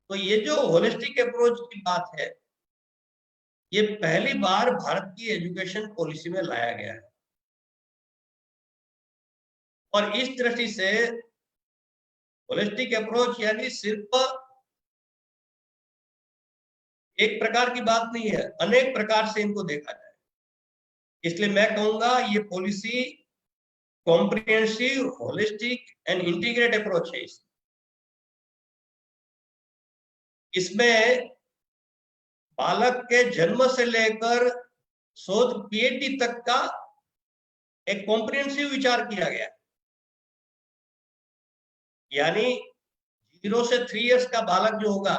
तो ये जो होलिस्टिक अप्रोच की बात है, ये पहली बार भारत की एजुकेशन पॉलिसी में लाया गया है। और इस दृष्टि से होलिस्टिक अप्रोच यानी सिर्फ एक प्रकार की बात नहीं है, अनेक प्रकार से इनको देखा जाए। इसलिए मैं कहूंगा ये policy comprehensive, holistic and integrate approach है। इसमें बालक के जन्म से लेकर शोध पीएचडी तक का एक कॉम्प्रिहेंसिव विचार किया गया। यानी 0 से 3 इयर्स का बालक जो होगा,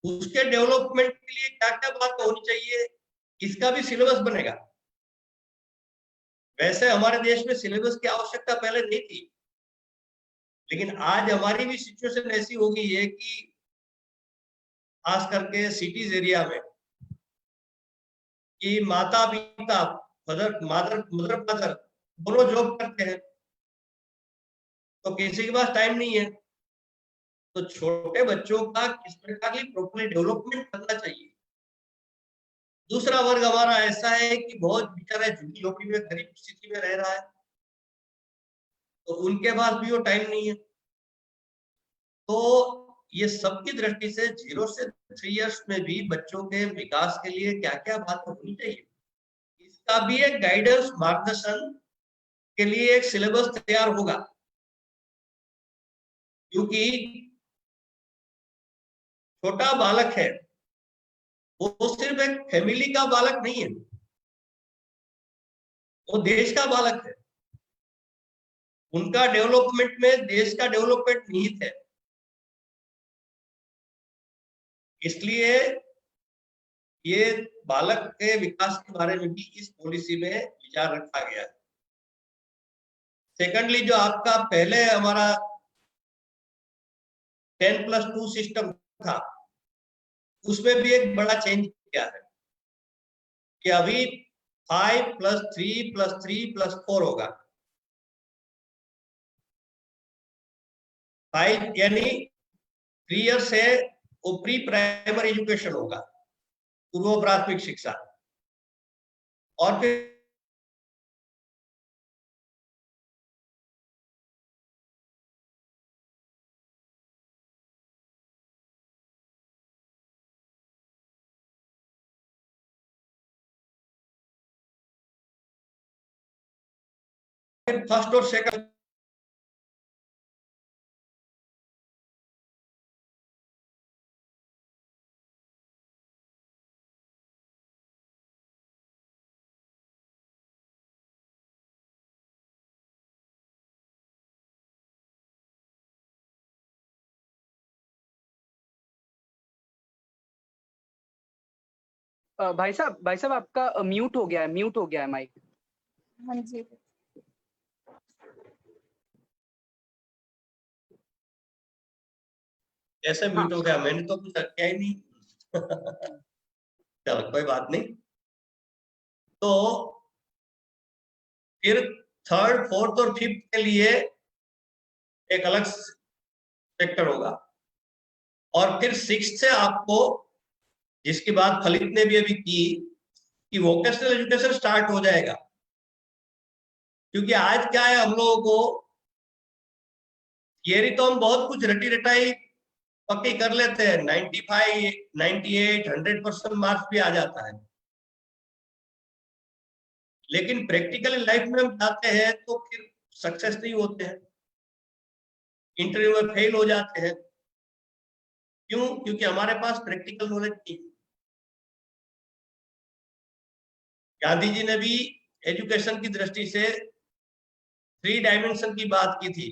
उसके डेवलपमेंट के लिए क्या क्या बात होनी चाहिए, इसका भी सिलेबस बनेगा। वैसे हमारे देश में सिलेबस की आवश्यकता पहले नहीं थी, लेकिन आज हमारी भी सिचुएशन ऐसी हो गई है कि खास करके सिटीज एरिया में कि माता पिता, मदर फादर दोनों जॉब करते हैं, तो किसी के पास टाइम नहीं है। तो छोटे बच्चों का किस प्रकार की प्रॉपर्ली डेवलपमेंट करना चाहिए। दूसरा वर्ग हमारा ऐसा है कि बहुत बेचारा झुग्गी झोपड़ी में गरीब स्थिति में रह रहा है, तो उनके पास भी वो टाइम नहीं है। तो ये सबकी दृष्टि से 0 से 3 इयर्स में भी बच्चों के विकास के लिए क्या क्या बात होनी चाहिए, इसका भी एक गाइडेंस, मार्गदर्शन के लिए एक सिलेबस तैयार होगा। क्योंकि छोटा बालक है, वो सिर्फ एक फैमिली का बालक नहीं है, वो देश का बालक है। उनका डेवलपमेंट में देश का डेवलपमेंट निहित है। इसलिए ये बालक के विकास के बारे में भी इस पॉलिसी में विचार रखा गया है। सेकंडली, जो आपका पहले हमारा 10+2 सिस्टम था, उसमें भी एक बड़ा चेंज किया है कि अभी 5+3+3+4 होगा। 5 यानी 3 ईयर से वो प्री प्राइमरी एजुकेशन होगा, पूर्व प्राथमिक शिक्षा। और फिर फर्स्ट और सेकंड भाई साहब आपका म्यूट हो गया है माइक। हाँ जी, कैसे म्यूट हो गया? मैंने तो कुछ किया ही नहीं। चलो कोई बात नहीं। तो फिर थर्ड, फोर्थ और फिफ्थ के लिए एक अलग सेक्टर होगा। और फिर सिक्स्थ से आपको, जिसकी बात खलीद ने भी अभी की, कि वोकेशनल एजुकेशन स्टार्ट हो जाएगा। क्योंकि आज क्या है, हम लोगों को थियरी तो हम बहुत कुछ रटी रटाई पक्की कर लेते हैं, 95, 98, 100% मार्क्स भी आ जाता है। लेकिन प्रैक्टिकल लाइफ में हम जाते हैं तो फिर सक्सेस नहीं होते हैं, इंटरव्यू में फेल हो जाते हैं। क्यों? क्योंकि हमारे पास प्रैक्टिकल नॉलेज नहीं। गांधी जी ने भी एजुकेशन की दृष्टि से 3 डायमेंशन की बात की थी,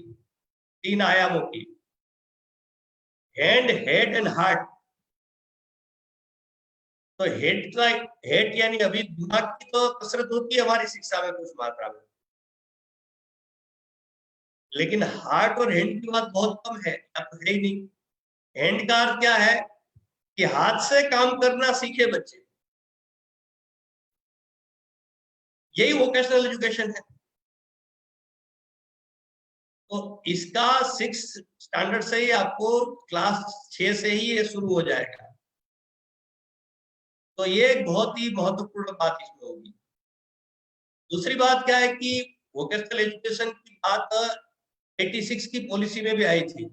3 आयामों की, हैंड, हेड एंड हार्ट। तो हेड यानी अभी दिमाग की तो कसरत होती है हमारी शिक्षा में कुछ मात्रा में, लेकिन हार्ट और हैंड की बात बहुत कम है, तो है ही नहीं। हैंड का अर्थ क्या है कि हाथ से काम करना सीखे बच्चे, यही वोकेशनल एजुकेशन है। तो इसका 6 स्टैंडर्ड से ही आपको क्लास 6 से ही ये शुरू हो जाएगा। तो ये एक बहुत ही महत्वपूर्ण बात इसमें होगी। दूसरी बात क्या है कि वोकेशनल एजुकेशन की बात 86 की पॉलिसी में भी आई थी।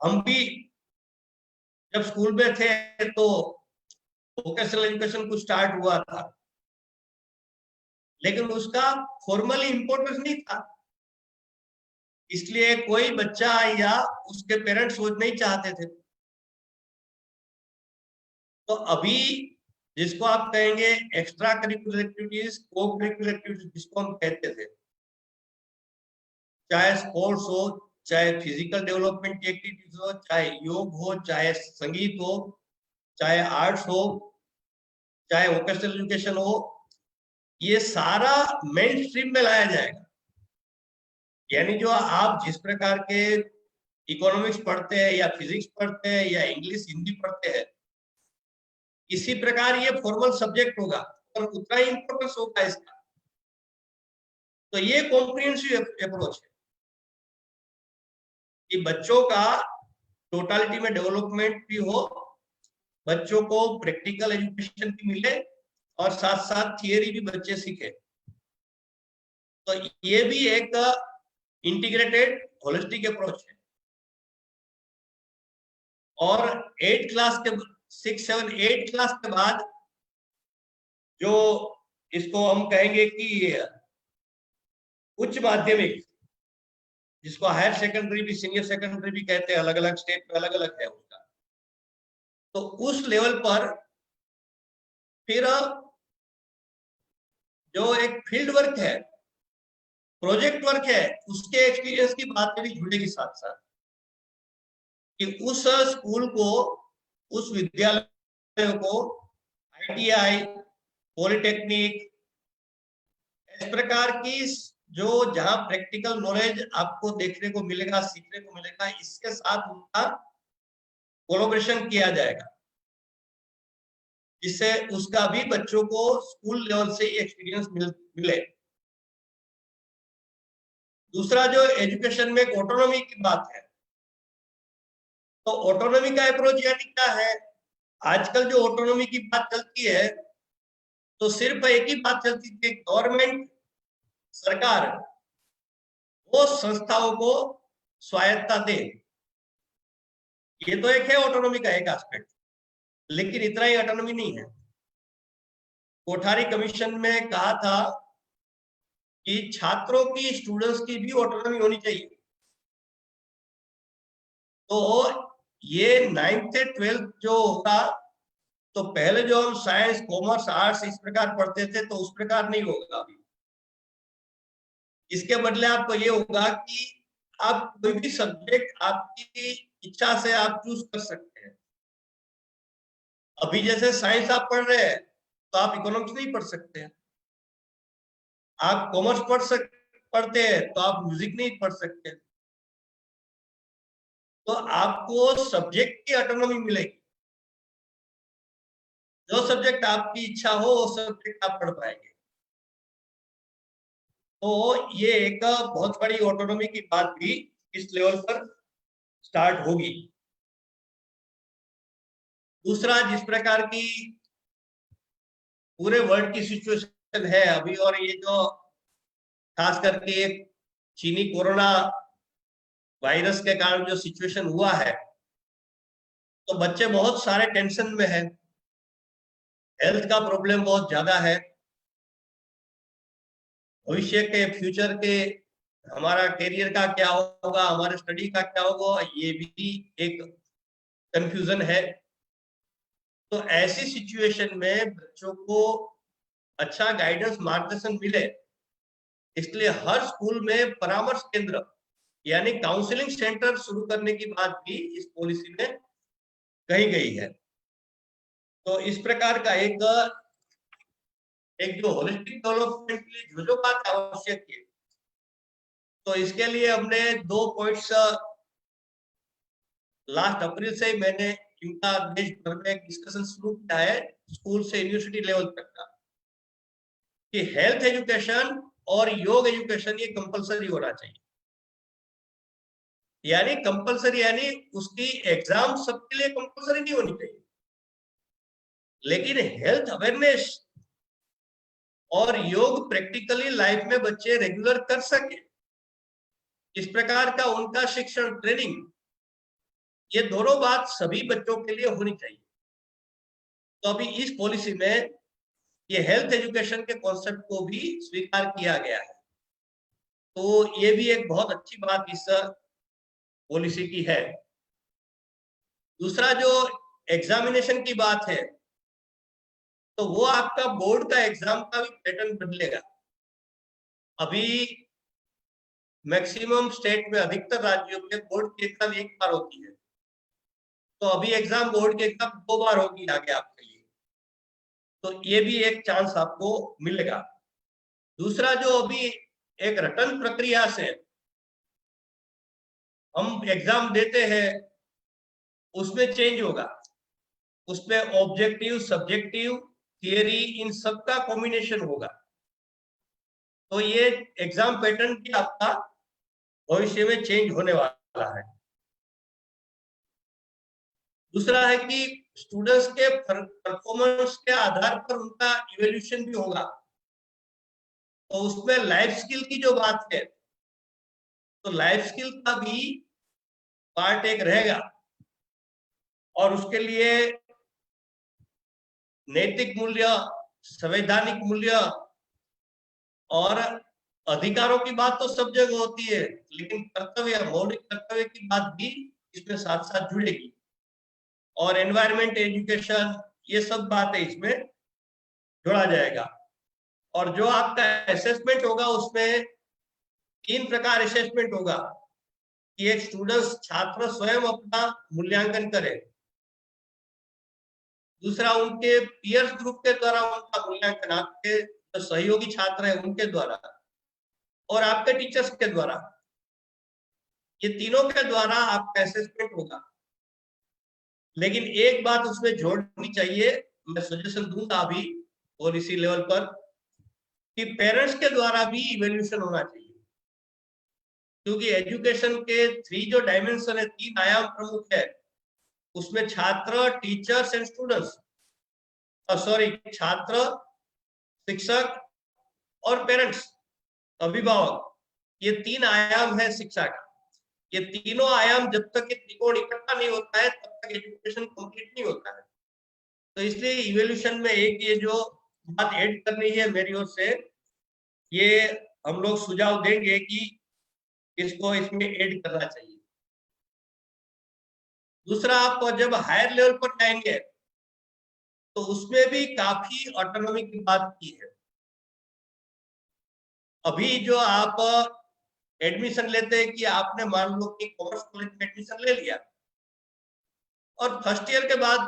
हम भी जब स्कूल में थे तो वोकेशनल एजुकेशन कुछ स्टार्ट हुआ था, लेकिन उसका फॉर्मली इम्पोर्टेंस नहीं था, इसलिए कोई बच्चा या उसके पेरेंट्स वो नहीं चाहते थे। तो अभी जिसको आप कहेंगे एक्स्ट्रा करिकुलर एक्टिविटीज, को करिकुलर एक्टिविटीज जिसको हम कहते थे, चाहे स्पोर्ट्स हो, चाहे फिजिकल डेवलपमेंट की एक्टिविटीज हो, चाहे योग हो, चाहे संगीत हो, चाहे आर्ट्स हो, चाहे वोकेशनल एजुकेशन हो, ये सारा मेन स्ट्रीम में लाया जाएगा। यानी जो आप जिस प्रकार के इकोनॉमिक्स पढ़ते हैं या फिजिक्स पढ़ते हैं या इंग्लिश हिंदी पढ़ते हैं, इसी प्रकार ये फॉर्मल सब्जेक्ट होगा और उतना ही इंपॉर्टेंस होगा इसका। तो ये कॉम्प्रिहेंसिव अप्रोच है कि बच्चों का टोटालिटी में डेवलपमेंट भी हो, बच्चों को प्रैक्टिकल एजुकेशन भी मिले और साथ साथ थियरी भी बच्चे सीखे। तो ये भी एक इंटीग्रेटेड होलिस्टिक अप्रोच है। और 8 क्लास के 6, 7, 8 क्लास के बाद जो इसको हम कहेंगे कि उच्च माध्यमिक, जिसको हायर सेकेंडरी भी, सीनियर सेकेंडरी भी कहते हैं, अलग अलग स्टेट में अलग अलग है उसका। तो उस लेवल पर फिर जो एक फील्ड वर्क है, प्रोजेक्ट वर्क है, उसके एक्सपीरियंस की बात भी जुड़ेगी साथ साथ कि उस स्कूल को, उस विद्यालय को ITI, पॉलिटेक्निक, इस प्रकार की जो जहां प्रैक्टिकल नॉलेज आपको देखने को मिलेगा, सीखने को मिलेगा, इसके साथ उनका कोलैबोरेशन किया जाएगा, जिससे उसका भी बच्चों को स्कूल लेवल से एक्सपीरियंस मिले। दूसरा जो एजुकेशन में ऑटोनॉमी की बात है, तो ऑटोनॉमी का अप्रोच यानी क्या है? आजकल जो ऑटोनॉमी की बात चलती है, तो सिर्फ एक ही बात चलती थी, गवर्नमेंट, सरकार वो संस्थाओं को स्वायत्तता दे। ये तो एक है ऑटोनॉमी का एक एस्पेक्ट, लेकिन इतना ही ऑटोनॉमी नहीं है। कोठारी कमीशन में कहा था कि छात्रों की, स्टूडेंट्स की भी ऑटोनॉमी होनी चाहिए। तो ये 9th से 12th जो होगा, तो पहले जो हम साइंस, कॉमर्स, आर्ट्स इस प्रकार पढ़ते थे, तो उस प्रकार नहीं होगा अभी। इसके बदले आपको ये होगा कि आप कोई भी सब्जेक्ट आपकी इच्छा से आप चूज कर सकते हैं। अभी जैसे साइंस आप पढ़ रहे हैं, तो आप इकोनॉमिक्स नहीं पढ़ सकते हैं। आप कॉमर्स पढ़ते हैं, तो आप म्यूजिक नहीं पढ़ सकते। तो आपको सब्जेक्ट की ऑटोनॉमी मिलेगी। जो सब्जेक्ट आपकी इच्छा हो, वो सब्जेक्ट आप पढ़ पाएंगे। तो ये एक बहुत बड़ी ऑटोनॉमी की बात भी इस लेवल पर स्टार्ट होगी। दूसरा, जिस प्रकार की पूरे वर्ल्ड की सिचुएशन है अभी, और ये जो खास करके चीनी कोरोना वायरस के कारण जो सिचुएशन हुआ है, तो बच्चे बहुत सारे टेंशन में हैं। हेल्थ का प्रॉब्लम बहुत ज्यादा है। भविष्य के, फ्यूचर के, हमारा करियर का क्या होगा, हमारे स्टडी का क्या होगा, ये भी एक कंफ्यूजन है। तो ऐसी सिचुएशन में बच्चों को अच्छा गाइडेंस, मार्गदर्शन मिले, इसलिए हर स्कूल में परामर्श केंद्र यानी काउंसलिंग सेंटर शुरू करने की बात भी इस पॉलिसी में कही गई है। तो इस प्रकार का एक जो होलिस्टिक डेवलपमेंट के लिए जो बात आवश्यक है, तो इसके लिए हमने 2 पॉइंट्स लास्ट अप्रैल से मैंने इनका देश भर में डिस्कशन शुरू किया है, स्कूल से यूनिवर्सिटी लेवल तक का, कि हेल्थ एजुकेशन और योग एजुकेशन ये कंपलसरी होना चाहिए। यानी कंपलसरी यानी उसकी एग्जाम सबके लिए कंपलसरी नहीं होनी चाहिए, लेकिन हेल्थ अवेयरनेस और योग प्रैक्टिकली लाइफ में बच्चे रेगुलर कर सके, इस प्रकार का उनका शिक्षण ट्रेनिंग, ये दोनों बात सभी बच्चों के लिए होनी चाहिए। तो अभी इस पॉलिसी में ये हेल्थ एजुकेशन के कॉन्सेप्ट को भी स्वीकार किया गया है, तो ये भी एक बहुत अच्छी बात इस पॉलिसी की है। दूसरा जो एग्जामिनेशन की बात है, तो वो आपका बोर्ड का एग्जाम का भी पैटर्न बदलेगा। अभी मैक्सिमम स्टेट में, अधिकतर राज्यों में बोर्ड की एग्जाम एक बार होती है, तो अभी एग्जाम बोर्ड की एग्जाम 2 बार होगी आगे आपके लिए, तो ये भी एक चांस आपको मिलेगा। दूसरा जो अभी एक रटन प्रक्रिया से हम एग्जाम देते हैं, उसमें चेंज होगा, उसमें ऑब्जेक्टिव, सब्जेक्टिव, थियरी, इन सब का कॉम्बिनेशन होगा, तो ये एग्जाम पैटर्न भी आपका भविष्य में चेंज होने वाला है। दूसरा है कि स्टूडेंट्स के परफॉर्मेंस के आधार पर उनका इवैल्यूएशन भी होगा, तो उसमें लाइफ स्किल की जो बात है, तो लाइफ स्किल का भी पार्ट एक रहेगा, और उसके लिए नैतिक मूल्य, संवैधानिक मूल्य और अधिकारों की बात तो सब जगह होती है, लेकिन कर्तव्य, मौलिक कर्तव्य की बात भी इसमें साथ साथ जुड़ेगी, और एनवायरमेंट एजुकेशन, ये सब बातें इसमें जोड़ा जाएगा। और जो आपका असेसमेंट होगा, उसमें 3 प्रकार असेसमेंट होगा कि एक स्टूडेंट, छात्र स्वयं अपना मूल्यांकन करे, दूसरा उनके पीयर्स ग्रुप के द्वारा उनका मूल्यांकन, आपके जो सहयोगी छात्र हैं उनके द्वारा, और आपके टीचर्स के द्वारा, ये तीनों के द्वारा आपका असेसमेंट होगा। लेकिन एक बात उसमें जोड़नी चाहिए, मैं सजेशन दूंगा अभी पॉलिसी लेवल पर, कि पेरेंट्स के द्वारा भी इवैल्यूएशन होना चाहिए, क्योंकि एजुकेशन के 3 जो डायमेंशन है, 3 आयाम प्रमुख है, उसमें छात्र, टीचर्स एंड स्टूडेंट्स, सॉरी, छात्र, शिक्षक और पेरेंट्स, अभिभावक, ये 3 आयाम है शिक्षा का। ये तीनों आयाम जब तक ये त्रिकोण इकट्ठा नहीं होता है, तब तक एजुकेशन कंप्लीट नहीं होता है। तो इसलिए इवैल्यूएशन में एक ये जो बात ऐड करनी है मेरी ओर से, ये हम लोग सुझाव देंगे कि इसको इसमें ऐड करना चाहिए। दूसरा, आप जब हायर लेवल पर जाएंगे, तो उसमें भी काफी ऑटोनॉमी की बात की है। अभी जो आप एडमिशन लेते हैं, कि आपने मान लो कि कॉमर्स कॉलेज में एडमिशन ले लिया, और फर्स्ट ईयर के बाद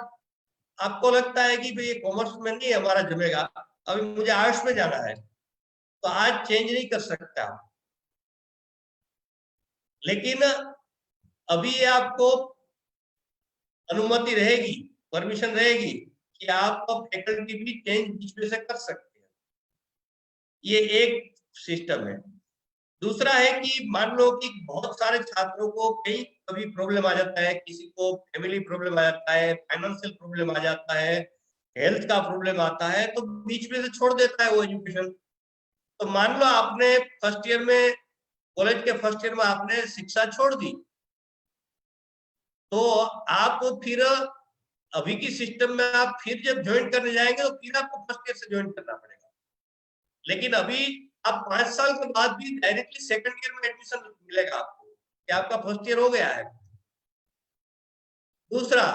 आपको लगता है कि भाई ये कॉमर्स में नहीं हमारा जमेगा, अभी मुझे आर्ट्स में जाना है, तो आज चेंज नहीं कर सकता, लेकिन अभी आपको अनुमति रहेगी, परमिशन रहेगी कि आप फैकल्टी भी चेंज बीच में से कर सकते हैं। ये एक सिस्टम है। दूसरा है कि मान लो कि बहुत सारे छात्रों को कहीं कभी प्रॉब्लम आ जाता है, किसी को फैमिली प्रॉब्लम आ जाता है, फाइनेंशियल प्रॉब्लम आ जाता है, हेल्थ का प्रॉब्लम आता है, तो बीच में से छोड़ देता है वो एजुकेशन। तो मान लो आपने फर्स्ट ईयर में, कॉलेज के फर्स्ट ईयर में आपने शिक्षा छोड़ दी, तो आप फिर अभी की सिस्टम में आप फिर जब ज्वाइन करने जाएंगे, तो फिर आपको फर्स्ट ईयर से ज्वाइन करना पड़ेगा। लेकिन अभी आप 5 साल के बाद भी डायरेक्टली सेकंड ईयर में एडमिशन मिलेगा आपको, कि आपका फर्स्ट ईयर हो गया है। दूसरा,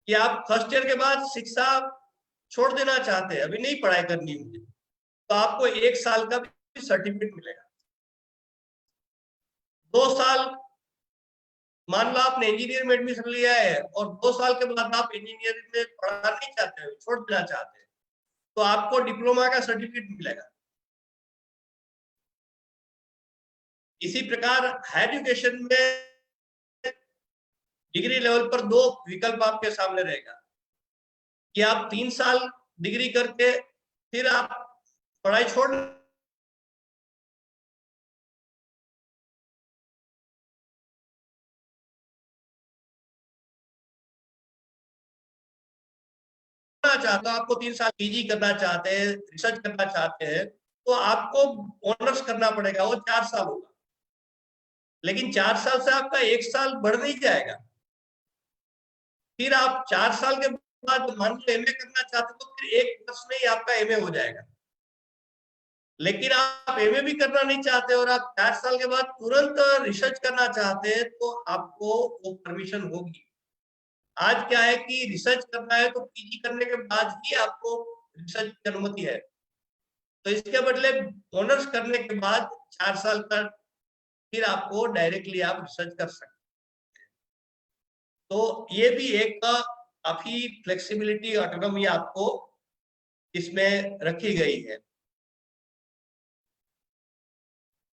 कि आप फर्स्ट ईयर के बाद शिक्षा छोड़ देना चाहते हैं, अभी नहीं पढ़ाई करनी मुझे, तो आपको 1 साल का भी सर्टिफिकेट मिलेगा। 2 साल, मान लो आपने इंजीनियर में एडमिशन लिया है, और 2 साल के बाद आप इंजीनियरिंग में पढ़ना नहीं चाहते हैं, छोड़ देना चाहते हैं, तो आपको डिप्लोमा का सर्टिफिकेट मिलेगा। इसी प्रकार हायर एजुकेशन में डिग्री लेवल पर 2 विकल्प आपके सामने रहेगा, कि आप 3 साल डिग्री करके फिर आप पढ़ाई छोड़ करना चाहते हो, आपको 3 साल पीजी करना चाहते हैं, रिसर्च करना चाहते हैं, तो आपको ऑनर्स करना पड़ेगा, वो 4 साल होगा। लेकिन 4 साल से आपका 1 साल बढ़ नहीं जाएगा। फिर आप 4 साल के बाद मान लो एमए करना चाहते हो, तो फिर 1 वर्ष में ही आपका एमए हो जाएगा। लेकिन आप एमए भी करना नहीं चाहते और आप 4 साल के बाद तुरंत रिसर्च करना चाहते हैं, तो आपको वो परमिशन होगी। आज क्या है कि रिसर्च करना है तो पीजी करने के बाद ही आपको रिसर्च की अनुमति है। तो इसके बदले ऑनर्स करने के बाद 4 साल का फिर आपको डायरेक्टली आप रिसर्च कर सकते हैं। तो ये भी एक काफी फ्लेक्सिबिलिटी, ऑटोनॉमी आपको इसमें रखी गई है।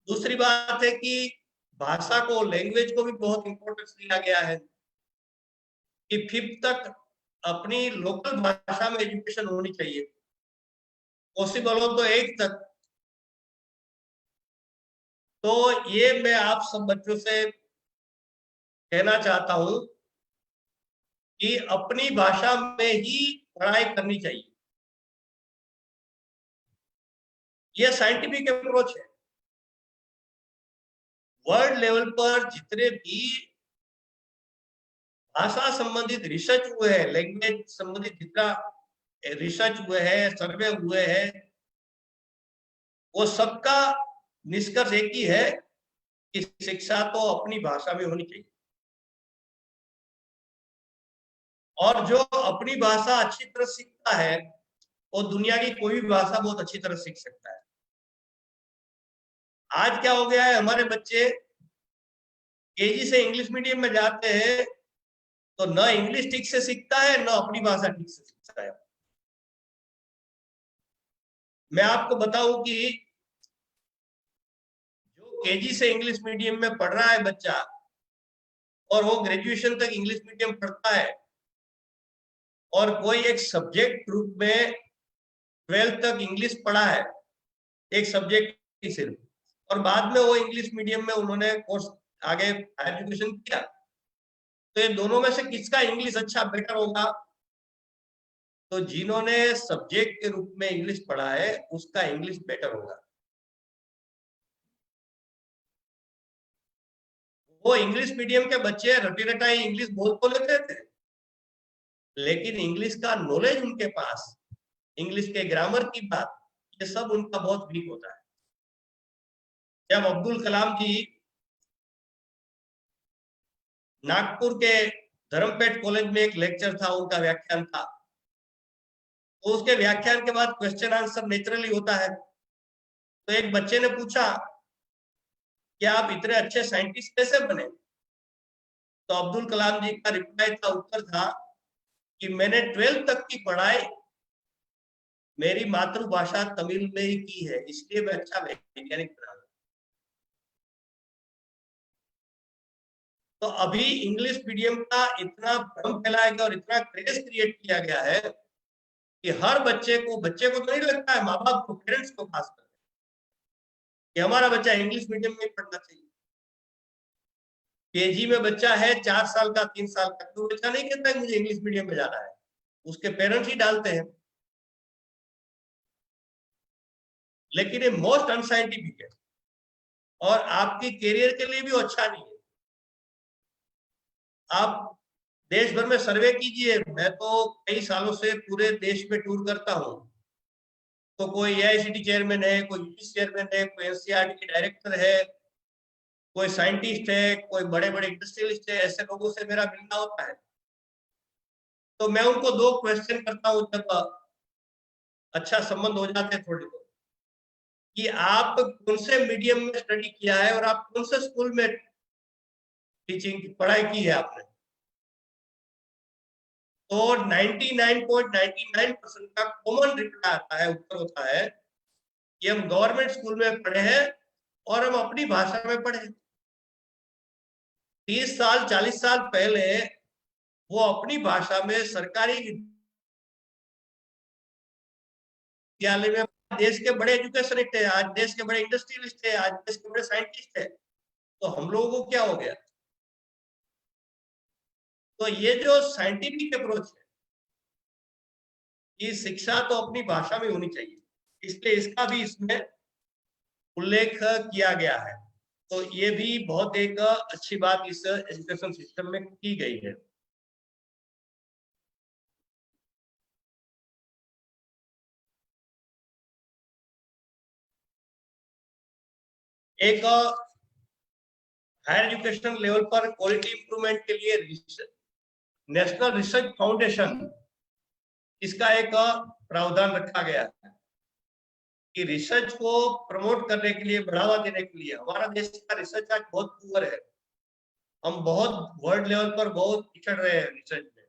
दूसरी बात है कि भाषा को, लैंग्वेज को भी बहुत इंपॉर्टेंस दिया गया है कि 5th तक अपनी लोकल भाषा में एजुकेशन होनी चाहिए, पॉसिबल हो तो 8th तक। तो ये मैं आप सब बच्चों से कहना चाहता हूं कि अपनी भाषा में ही पढ़ाई करनी चाहिए। यह साइंटिफिक अप्रोच है। वर्ल्ड लेवल पर जितने भी भाषा संबंधित रिसर्च हुए हैं, लैंग्वेज संबंधित जितना रिसर्च हुए हैं, सर्वे हुए हैं, वो सबका निष्कर्ष एक ही है कि शिक्षा तो अपनी भाषा में होनी चाहिए। और जो अपनी भाषा अच्छी तरह सीखता है, वो दुनिया की कोई भी भाषा बहुत अच्छी तरह सीख सकता है। आज क्या हो गया है, हमारे बच्चे केजी से इंग्लिश मीडियम में जाते हैं तो न इंग्लिश ठीक से सीखता है, न अपनी भाषा ठीक से सीखता है। मैं आपको बताऊं कि जो केजी से इंग्लिश मीडियम में पढ़ रहा है बच्चा और वो ग्रेजुएशन तक इंग्लिश मीडियम पढ़ता है, और कोई एक सब्जेक्ट ग्रुप में 12th तक इंग्लिश पढ़ा है, एक सब्जेक्ट की सिर्फ, और बाद में वो इंग्लिश मीडियम में उन्होंने कोर्स आगे एजुकेशन किया, तो ये दोनों में से किसका इंग्लिश अच्छा बेटर होगा? तो जिन्होंने सब्जेक्ट के रूप में इंग्लिश पढ़ा है उसका इंग्लिश बेटर होगा। वो इंग्लिश मीडियम के बच्चे रटी रटाई इंग्लिश बोल तो लेते थे, लेकिन इंग्लिश का नॉलेज उनके पास, इंग्लिश के ग्रामर की बात, ये सब उनका बहुत वीक होता है। जब अब्दुल कलाम जी नागपुर के धर्मपेट कॉलेज में एक लेक्चर था, उनका व्याख्यान था, तो उसके व्याख्यान के बाद क्वेश्चन आंसर नेचुरली होता है। तो एक बच्चे ने पूछा कि आप इतने अच्छे साइंटिस्ट कैसे बने? तो अब्दुल कलाम जी का रिप्लाई था, उत्तर था कि मैंने 12th तक की पढ़ाई मेरी मातृभाषा तमिल में ही की है, इसलिए मैं अच्छा वैज्ञानिक बना। तो अभी इंग्लिश मीडियम का इतना भ्रम फैलाया गया और इतना क्रेज क्रिएट किया गया है कि हर बच्चे को तो नहीं लगता है, माँ बाप को, पेरेंट्स को खासकर, कि हमारा बच्चा इंग्लिश मीडियम में पढ़ना चाहिए। केजी में बच्चा है 4 साल का, 3 साल का, तो बच्चा नहीं कहता है मुझे इंग्लिश मीडियम में जाना है, उसके पेरेंट्स ही डालते हैं। लेकिन ये मोस्ट अनसाइंटिफिक है और आपकी करियर के लिए भी अच्छा नहीं है। आप देश भर में सर्वे कीजिए, मैं तो कई सालों से पूरे देश में टूर करता हूँ, तो कोई एआईसीटी चेयरमैन है, कोई यूपी चेयरमैन है, कोई एनसीईआरटी के डायरेक्टर है, कोई साइंटिस्ट है, कोई बड़े बड़े इंडस्ट्रियलिस्ट है, ऐसे लोगों से मेरा मिलना होता है। तो मैं उनको 2 क्वेश्चन करता हूँ जब अच्छा संबंध हो जाते हैं थोड़े, तो कि आप कौन से मीडियम में स्टडी किया है और आप कौन से स्कूल में टीचिंग की पढ़ाई की है आपने। तो 99.99% का कॉमन रिप्लाई आता है, उत्तर होता है कि हम गवर्नमेंट स्कूल में पढ़े हैं और हम अपनी भाषा में पढ़े। 30 साल 40 साल पहले वो अपनी भाषा में सरकारी विद्यालय में, देश के बड़े एजुकेशनिस्ट है, आज देश के बड़े इंडस्ट्रियलिस्ट है, आज देश के बड़े साइंटिस्ट है, तो हम लोगों को क्या हो गया? तो ये जो साइंटिफिक अप्रोच है, कि शिक्षा तो अपनी भाषा में होनी चाहिए, इसलिए इसका भी इसमें उल्लेख किया गया है। तो ये भी बहुत एक अच्छी बात इस एजुकेशन सिस्टम में की गई है। एक हायर एजुकेशन लेवल पर क्वालिटी इंप्रूवमेंट के लिए नेशनल रिसर्च फाउंडेशन, इसका एक प्रावधान रखा गया है कि रिसर्च को प्रमोट करने के लिए, बढ़ावा देने के लिए, हमारा देश का रिसर्च आज बहुत पुअर है, हम बहुत वर्ल्ड लेवल पर बहुत पिछड़ रहे हैं रिसर्च में।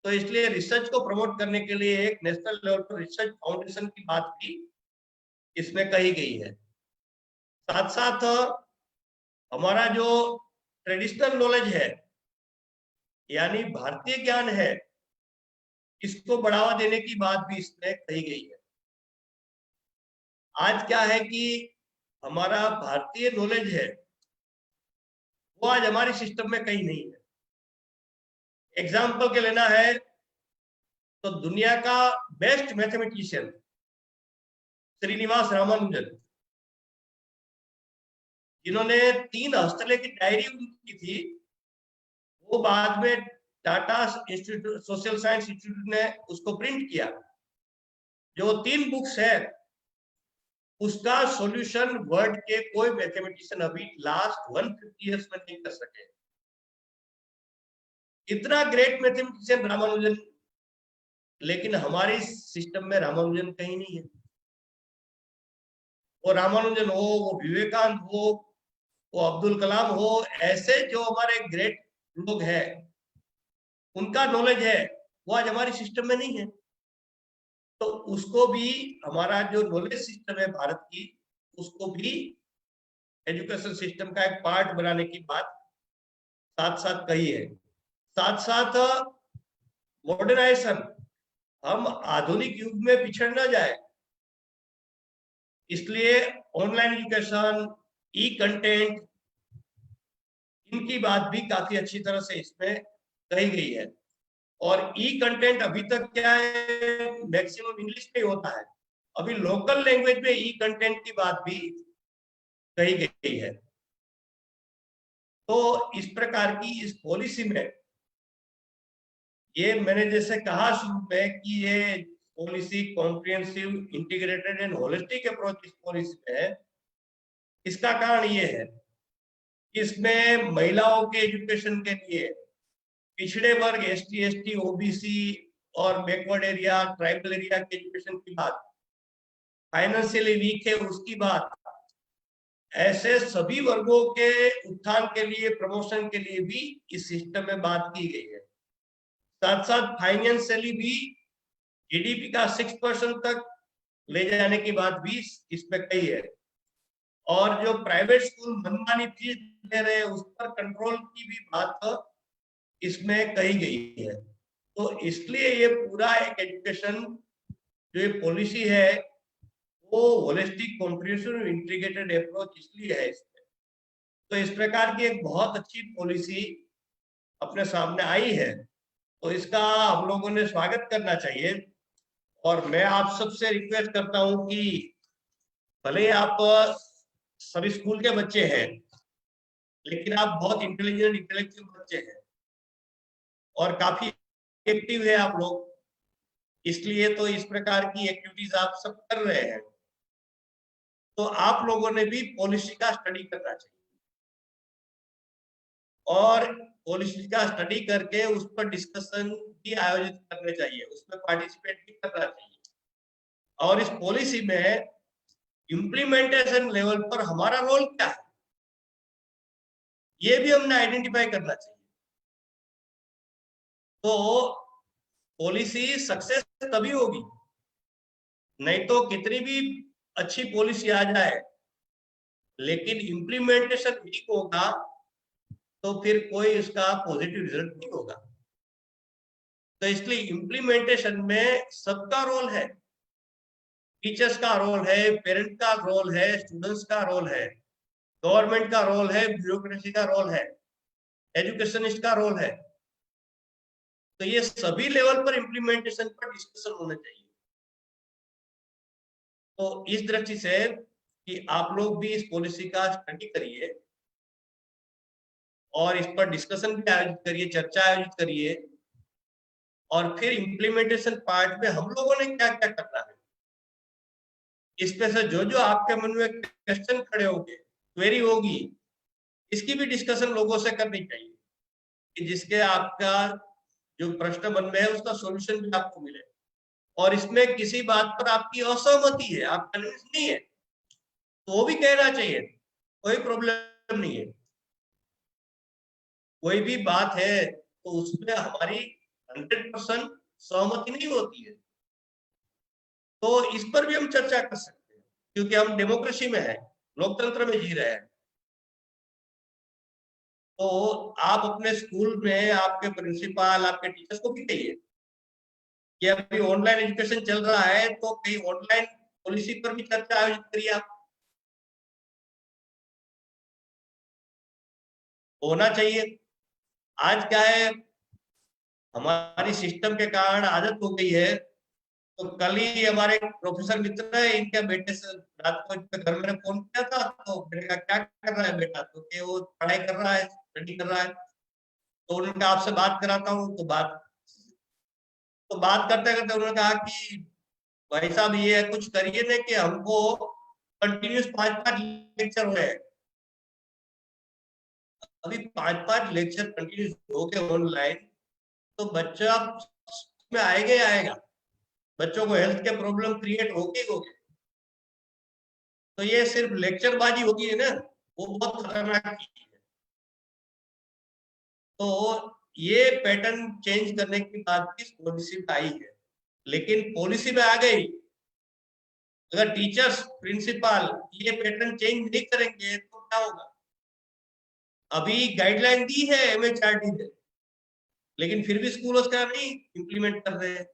तो इसलिए रिसर्च को प्रमोट करने के लिए एक नेशनल लेवल पर रिसर्च फाउंडेशन की बात भी इसमें कही गई है। साथ साथ हमारा जो ट्रेडिशनल नॉलेज है, यानी भारतीय ज्ञान है, इसको बढ़ावा देने की बात भी इसमें कही गई है। आज क्या है कि हमारा भारतीय नॉलेज है वो आज हमारे सिस्टम में कहीं नहीं है। एग्जाम्पल के लेना है तो दुनिया का बेस्ट मैथमेटिशियन श्रीनिवास रामानुजन, जिन्होंने 3 हस्तलेख की डायरी की थी, वो बाद में Tata institute social science institute ने उसको प्रिंट किया। जो 3 बुक्स है उसका सॉल्यूशन वर्ल्ड के कोई मैथमेटिशियन अभी लास्ट 150 इयर्स में नहीं कर सके। इतना ग्रेट मैथमेटिशियन रामानुजन, लेकिन हमारे सिस्टम में रामानुजन कहीं नहीं है। वो रामानुजन हो, वो विवेकानंद हो, वो अब्दुल कलाम हो, ऐसे जो हमारे ग्रेट लोग हैं, उनका नॉलेज है वो आज हमारे सिस्टम में नहीं है। तो उसको भी, हमारा जो नॉलेज सिस्टम है भारत की, उसको भी एजुकेशन सिस्टम का एक पार्ट बनाने की बात साथ साथ कही है। साथ साथ मॉडर्नाइजेशन, हम आधुनिक युग में पिछड़ ना जाए, इसलिए ऑनलाइन एजुकेशन, ई कंटेंट, इनकी बात भी काफी अच्छी तरह से इसमें कही गई है। और ई कंटेंट अभी तक क्या है, मैक्सिमम इंग्लिश में होता है, अभी लोकल लैंग्वेज में ई कंटेंट की बात भी कही गई है। तो इस प्रकार की इस पॉलिसी में, ये मैंने जैसे कहा शुरू में कि ये policy comprehensive, integrated and holistic approach इस पॉलिसी में है। इसका कारण ये है कि इसमें महिलाओं के एजुकेशन के लिए, पिछड़े वर्ग एसटी, एसटी, ओबीसी और बैकवर्ड एरिया, ट्राइबल एरिया के एजुकेशन की बात, फाइनेंशियली वीक है उसकी बात, ऐसे सभी वर्गों के उत्थान के लिए, प्रमोशन के लिए भी इस सिस्टम में बात की गई है। साथ साथ फाइनेंशियली भी जीडीपी का 6% तक ले जाने की बात भी इसमें कही है। और जो प्राइवेट स्कूल मनमानी फीस ले रहे हैं उस पर कंट्रोल की भी बात इसमें कही गई है। तो इसलिए ये पूरा एक एजुकेशन जो ये पॉलिसी है वो होलिस्टिक, कॉम्प्रिहेंसिव, इंटीग्रेटेड अप्रोच इसलिए है इसमें। तो इस प्रकार की एक बहुत अच्छी पॉलिसी अपने सामने आई है, तो इसका हम लोगों ने स्वागत करना चाहिए। और मैं आप सबसे रिक्वेस्ट करता हूं कि भले आप सभी स्कूल के बच्चे हैं, लेकिन आप बहुत इंटेलिजेंट, इंटेलेक्चुअल बच्चे हैं और काफी एक्टिव है आप लोग, इसलिए तो इस प्रकार की एक्टिविटीज आप सब कर रहे हैं। तो आप लोगों ने भी पॉलिसी का स्टडी करना चाहिए और पॉलिसी का स्टडी करके उस पर डिस्कशन भी आयोजित करने चाहिए, उसमें पार्टिसिपेट भी करना चाहिए। और इस पॉलिसी में इम्प्लीमेंटेशन लेवल पर हमारा रोल क्या है, ये भी हमने आइडेंटिफाई करना चाहिए। तो पॉलिसी सक्सेस तभी होगी, नहीं तो कितनी भी अच्छी पॉलिसी आ जाए लेकिन इम्प्लीमेंटेशन वीक होगा तो फिर कोई इसका पॉजिटिव रिजल्ट नहीं होगा। तो इसलिए इम्प्लीमेंटेशन में सबका रोल है, टीचर्स का रोल है, पेरेंट का रोल है, स्टूडेंट्स का रोल है, गवर्नमेंट का रोल है, ब्यूरोक्रेसी का रोल है, एजुकेशनिस्ट का रोल है। तो ये सभी लेवल पर इम्प्लीमेंटेशन पर डिस्कशन होना चाहिए। तो इस दृष्टि से कि आप लोग भी इस पॉलिसी का स्टडी करिए और इस पर डिस्कशन भी आयोजित करिए, चर्चा आयोजित करिए, और फिर इम्प्लीमेंटेशन पार्ट में हम लोगों ने क्या क्या करना है, इस पे से जो जो आपके मन में क्वेश्चन खड़े होंगे, क्वेरी होगी, इसकी भी डिस्कशन लोगों से करनी चाहिए कि जिसके आपका जो प्रश्न मन में है उसका सॉल्यूशन भी आपको मिले। और इसमें किसी बात पर आपकी असहमति है, आप कन्विंस नहीं है, तो वो भी कहना चाहिए, कोई प्रॉब्लम नहीं है। कोई भी बात है तो उसमें हमारी 100% सहमति नहीं होती है, तो इस पर भी हम चर्चा कर सकते हैं, क्योंकि हम डेमोक्रेसी में है, लोकतंत्र में जी रहे हैं। तो आप अपने स्कूल में आपके प्रिंसिपल, आपके टीचर्स को भी कहिए कि अभी ऑनलाइन एजुकेशन चल रहा है, तो कहीं ऑनलाइन पॉलिसी पर भी चर्चा आयोजित करिए। आप होना चाहिए। आज क्या है, हमारी सिस्टम के कारण आदत हो गई है। तो कल ही हमारे प्रोफेसर मित्र है, इनके बेटे से रात को इनके घर में फोन किया था, तो मैंने कहा क्या कर रहा है बेटा, तो कि वो पढ़ाई कर रहा है, स्टडी कर रहा है। तो उन्होंने कहा आपसे बात कराता हूँ, तो बात करते करते उन्होंने कहा कि भाई साहब ये कुछ करिए ना कि हमको कंटिन्यूस 5-5 लेक्चर हुए हैं। अभी 5-5 लेक्चर कंटिन्यूस हो गए ऑनलाइन, तो बच्चा में आएगा ही आएगा, बच्चों को हेल्थ के प्रॉब्लम क्रिएट होगी। तो ये सिर्फ लेक्चरबाजी होगी है ना, वो बहुत खतरनाक चीज है। तो ये पैटर्न चेंज करने की बात इस पॉलिसी में आई है, लेकिन पॉलिसी में आ गई, अगर टीचर्स, प्रिंसिपल ये पैटर्न चेंज नहीं करेंगे तो क्या होगा। अभी गाइडलाइन दी है एमएचआरडी ने, लेकिन फिर भी स्कूल उसका नहीं इम्प्लीमेंट कर रहे हैं,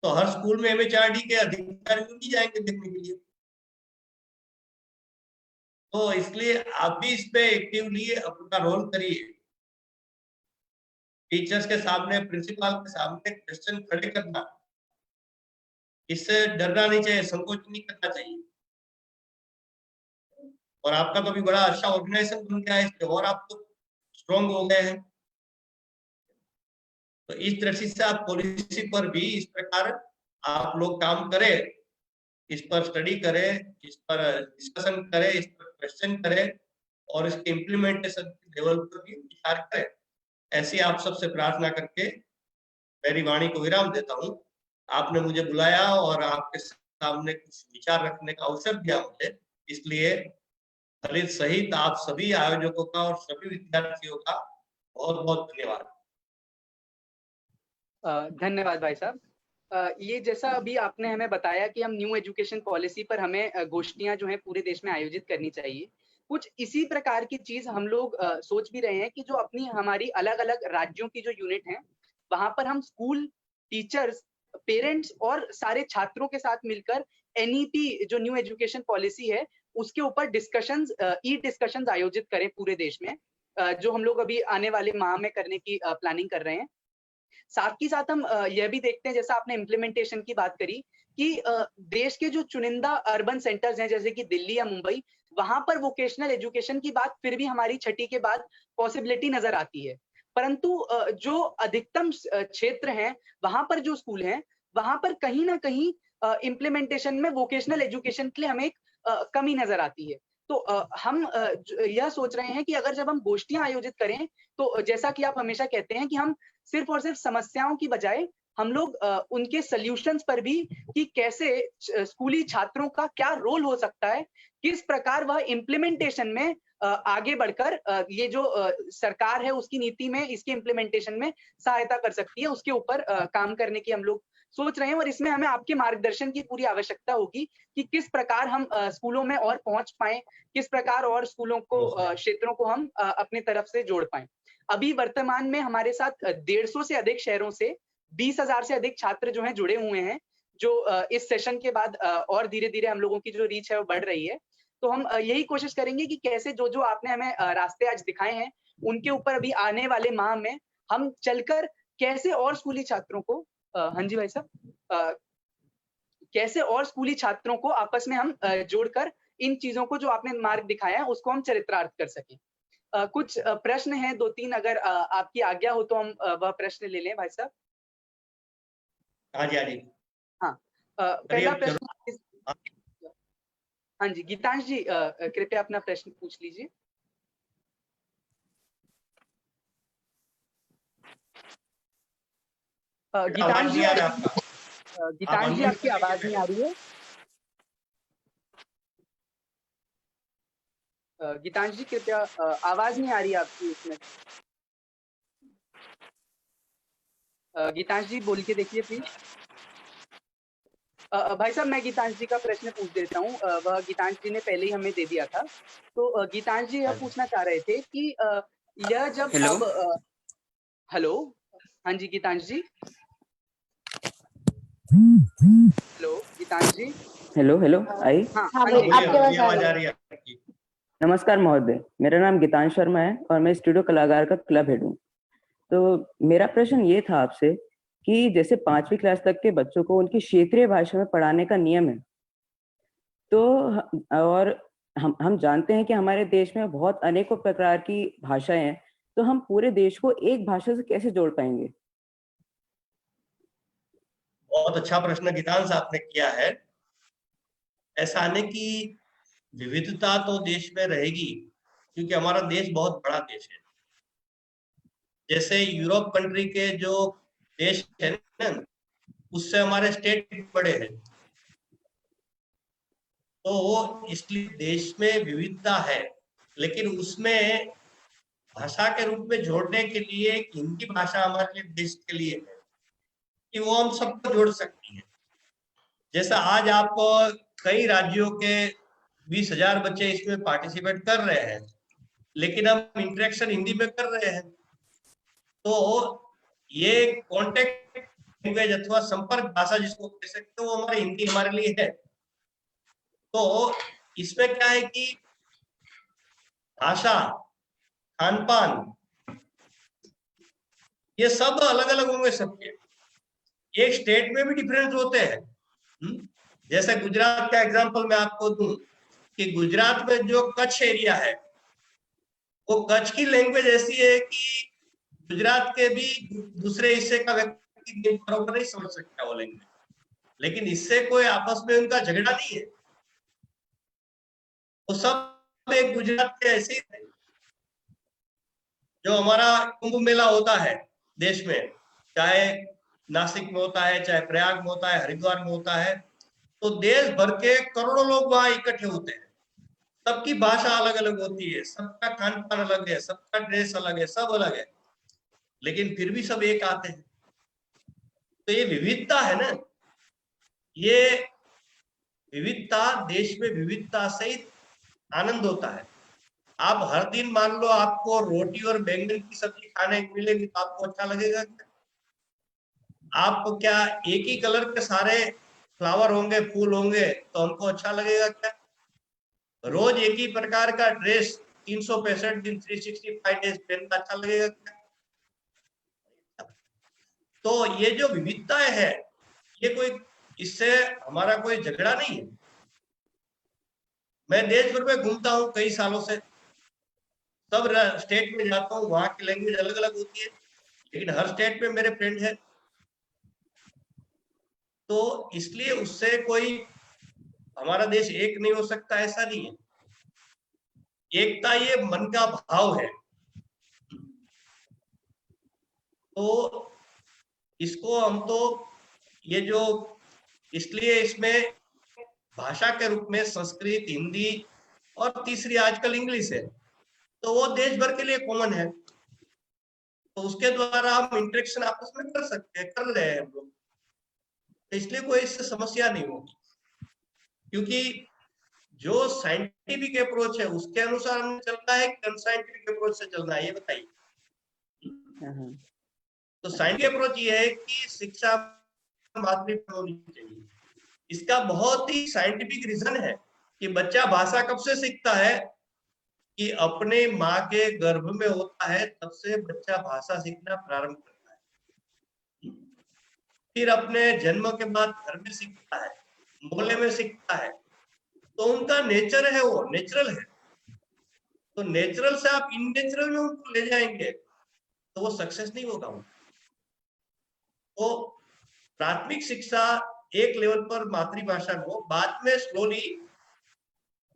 तो हर स्कूल में एमएचआरडी के अधिकारी नहीं जाएंगे देखने के लिए। तो इसलिए आप भी इस पे एक्टिवली अपना रोल करिए, टीचर्स के सामने, प्रिंसिपल के सामने क्वेश्चन खड़े करना, इससे डरना नहीं चाहिए, संकोच नहीं करना चाहिए। और आपका तो अभी बड़ा अच्छा ऑर्गेनाइजेशन बन गया है, इसलिए और आप तो स्ट्रॉन्ग हो गए हैं। तो इस दृष्टि से आप पॉलिसी पर भी इस प्रकार आप लोग काम करें, इस पर स्टडी करें, इस पर डिस्कशन करें, इस पर क्वेश्चन करें, और इसके इम्प्लीमेंटेशन लेवल पर भी विचार करें। ऐसी आप सबसे प्रार्थना करके मेरी वाणी को विराम देता हूँ। आपने मुझे बुलाया और आपके सामने कुछ विचार रखने का अवसर दिया मुझे, इसलिए ललित सहित आप सभी आयोजकों का और सभी विद्यार्थियों का बहुत बहुत धन्यवाद। धन्यवाद भाई साहब। ये जैसा अभी आपने हमें बताया कि हम न्यू एजुकेशन पॉलिसी पर हमें गोष्ठियां जो हैं पूरे देश में आयोजित करनी चाहिए। कुछ इसी प्रकार की चीज हम लोग सोच भी रहे हैं कि जो अपनी हमारी अलग-अलग राज्यों की जो यूनिट हैं, वहां पर हम स्कूल, टीचर्स, पेरेंट्स और सारे छात्रों के साथ मिलकर एनईपी जो न्यू एजुकेशन पॉलिसी है, उसके ऊपर डिस्कशंस आयोजित करें पूरे देश में, जो हम लोग अभी आने वाले माह में करने की प्लानिंग कर रहे हैं। साथ ही साथ हम यह भी देखते हैं, जैसा आपने इम्प्लीमेंटेशन की बात करी कि देश के जो चुनिंदा अर्बन सेंटर्स हैं जैसे कि दिल्ली या मुंबई, वहां पर वोकेशनल एजुकेशन की बात फिर भी हमारी छठी के बाद पॉसिबिलिटी नजर आती है। परंतु जो अधिकतम क्षेत्र हैं, वहां पर जो स्कूल हैं, वहां पर कहीं ना कहीं इम्प्लीमेंटेशन में वोकेशनल एजुकेशन के लिए हमें एक कमी नजर आती है। तो हम यह सोच रहे हैं कि अगर जब हम गोष्ठियां आयोजित करें, तो जैसा कि आप हमेशा कहते हैं कि हम सिर्फ और सिर्फ समस्याओं की बजाय हम लोग उनके सॉल्यूशंस पर भी, कि कैसे स्कूली छात्रों का क्या रोल हो सकता है, किस प्रकार वह इम्प्लीमेंटेशन में आगे बढ़कर ये जो सरकार है उसकी नीति में इसके इम्प्लीमेंटेशन में सहायता कर सकती है, उसके ऊपर काम करने की हम लोग सोच रहे हैं। और इसमें हमें आपके मार्गदर्शन की पूरी आवश्यकता होगी कि किस प्रकार हम स्कूलों में और पहुंच पाए, किस प्रकार और स्कूलों को, क्षेत्रों को हम अपने तरफ से जोड़ पाए। अभी वर्तमान में हमारे साथ 150 से अधिक शहरों से 20,000 से अधिक छात्र जो हैं जुड़े हुए हैं, जो इस सेशन के बाद और धीरे-धीरे हम लोगों की जो रीच है वो बढ़ रही है। तो हम यही कोशिश करेंगे कि कैसे जो-जो आपने हमें रास्ते आज दिखाए हैं, उनके ऊपर अभी आने वाले माह में हम चलकर कैसे और स्कूली छात्रों को हाँ जी भाई साहब, कैसे और स्कूली छात्रों को आपस में हम जोड़कर इन चीजों को जो आपने मार्ग दिखाया है उसको हम चरितार्थ कर सकें। कुछ प्रश्न हैं 2-3, अगर आपकी आज्ञा हो तो हम वह प्रश्न ले लें भाई साहब। हाँ जी, हाँ जी। हाँ, करिए पहला जरूर। प्रश्न हाँ जी, गीतांश जी कृपया अपना प्रश्न पूछ लीजिए। गीतांश आवाज जी नहीं आ रहा आपका, आप गीतांश जी अनम्यूट आपकी कर लीजिए आवाज नहीं पहले। आ रही है। गीतांश जी कृपया आवाज नहीं आ रही है आपकी इसमें। गीतांश जी बोल के देखिए प्लीज। भाई साहब मैं गीतांश जी का प्रश्न पूछ देता हूँ, वह गीतांश जी ने पहले ही हमें दे दिया था। तो गीतांश जी यह हाँ जी। पूछना चाह रहे थे कि यह जब हेलो। अब हेलो, हाँ जी Geetansh ji, hello Geetansh ji. Hello hello आई। हाँ हाँ हाँ भाई, जी बोलिए, आपकी अभी आवाज आ आवाज रही आ है। रही है आपकी। नमस्कार महोदय, मेरा नाम गीतांश शर्मा है और मैं स्टूडियो कलाकार का क्लब हेड हूँ। तो मेरा प्रश्न ये था आपसे कि जैसे 5वीं क्लास तक के बच्चों को उनकी क्षेत्रीय भाषा में पढ़ाने का नियम है, तो और हम जानते हैं कि हमारे देश में बहुत अनेकों प्रकार की भाषाएं हैं, तो हम पूरे देश को एक भाषा से कैसे जोड़ पाएंगे? बहुत अच्छा प्रश्न गीतांश आपने किया है। ऐसा आने की विविधता तो देश में रहेगी, क्योंकि हमारा देश बहुत बड़ा देश है। जैसे यूरोप कंट्री के जो देश है ना, उससे हमारे स्टेट बड़े हैं। तो इसलिए देश में विविधता है, लेकिन उसमें भाषा के रूप में जोड़ने के लिए एक हिंदी भाषा हमारे लिए देश के लिए है कि वो हम सबको जोड़ सकती है। जैसा आज आप कई राज्यों के 20,000 बच्चे इसमें पार्टिसिपेट कर रहे हैं, लेकिन हम इंटरेक्शन हिंदी में कर रहे हैं। तो ये कॉन्टेक्ट लैंग्वेज अथवा संपर्क भाषा जिसको कह सकते हो, वो हमारी हिंदी हमारे लिए है। तो इसमें क्या है कि भाषा, खान पान, ये सब अलग अलग होंगे सबके। एक स्टेट में भी डिफरेंस होते हैं। जैसे गुजरात का एग्जांपल मैं आपको दूं कि गुजरात में जो कच्छ एरिया है, वो कच्छ की लैंग्वेज ऐसी है कि गुजरात के भी दूसरे हिस्से का व्यक्ति बराबर नहीं समझ सकता वो लैंग्वेज। लेकिन इससे कोई आपस में उनका झगड़ा नहीं है, वो सब एक गुजरात के ऐसे ही थे। जो हमारा कुंभ मेला होता है देश में, चाहे नासिक में होता है, चाहे प्रयाग में होता है, हरिद्वार में होता है, तो देश भर के करोड़ों लोग वहां इकट्ठे होते हैं। सबकी भाषा अलग अलग होती है, सबका खान पान अलग है, सबका ड्रेस अलग है, सब अलग है, लेकिन फिर भी सब एक आते हैं। तो ये विविधता है ना, ये विविधता, देश में विविधता से ही आनंद होता है। आप हर दिन मान लो आपको रोटी और बैंगन की सब्जी खाने को मिलेगी तो आपको अच्छा लगेगा क्या? आप क्या एक ही कलर के सारे फ्लावर होंगे, फूल होंगे तो हमको अच्छा लगेगा क्या? रोज एक ही प्रकार का ड्रेस 365 दिन 365 डेज पहनना अच्छा लगेगा क्या? तो ये जो विविधताएं है, ये कोई, इससे हमारा कोई झगड़ा नहीं है। मैं देश भर में घूमता हूँ कई सालों से, सब स्टेट में जाता हूँ, वहां की लैंग्वेज अलग अलग होती है, लेकिन हर स्टेट में मेरे फ्रेंड है। तो इसलिए उससे कोई हमारा देश एक नहीं हो सकता, ऐसा नहीं है। एकता ये मन का भाव है। तो इसको हम तो ये जो, इसलिए इसमें भाषा के रूप में संस्कृत, हिंदी और तीसरी आजकल इंग्लिश है, तो वो देश भर के लिए कॉमन है। तो उसके द्वारा हम इंटरेक्शन आपस में कर सकते हैं, कर रहे हैं हम लोग। तो इसलिए कोई इससे समस्या नहीं होगी, क्योंकि जो साइंटिफिक अप्रोच है उसके अनुसार हमें चलना है कि अनसाइंटिफिक अप्रोच से चलना है, ये बताइए। तो साइंटिफिक अप्रोच ये है कि शिक्षा मातृभाषा होनी चाहिए। इसका बहुत ही साइंटिफिक रीजन है कि बच्चा भाषा कब से सीखता है, कि अपने माँ के गर्भ में होता है, तब से बच्चा भाषा सीखना प्रारंभ करता है। फिर अपने जन्म के बाद घर में सीखता है, मोहल्ले में सीखता है, तो उनका नेचर है, वो नेचुरल है। तो नेचुरल से आप इननेचुरल में उनको ले जाएंगे तो वो सक्सेस नहीं होगा उनका। तो प्राथमिक शिक्षा एक लेवल पर मातृभाषा में हो, बाद में स्लोली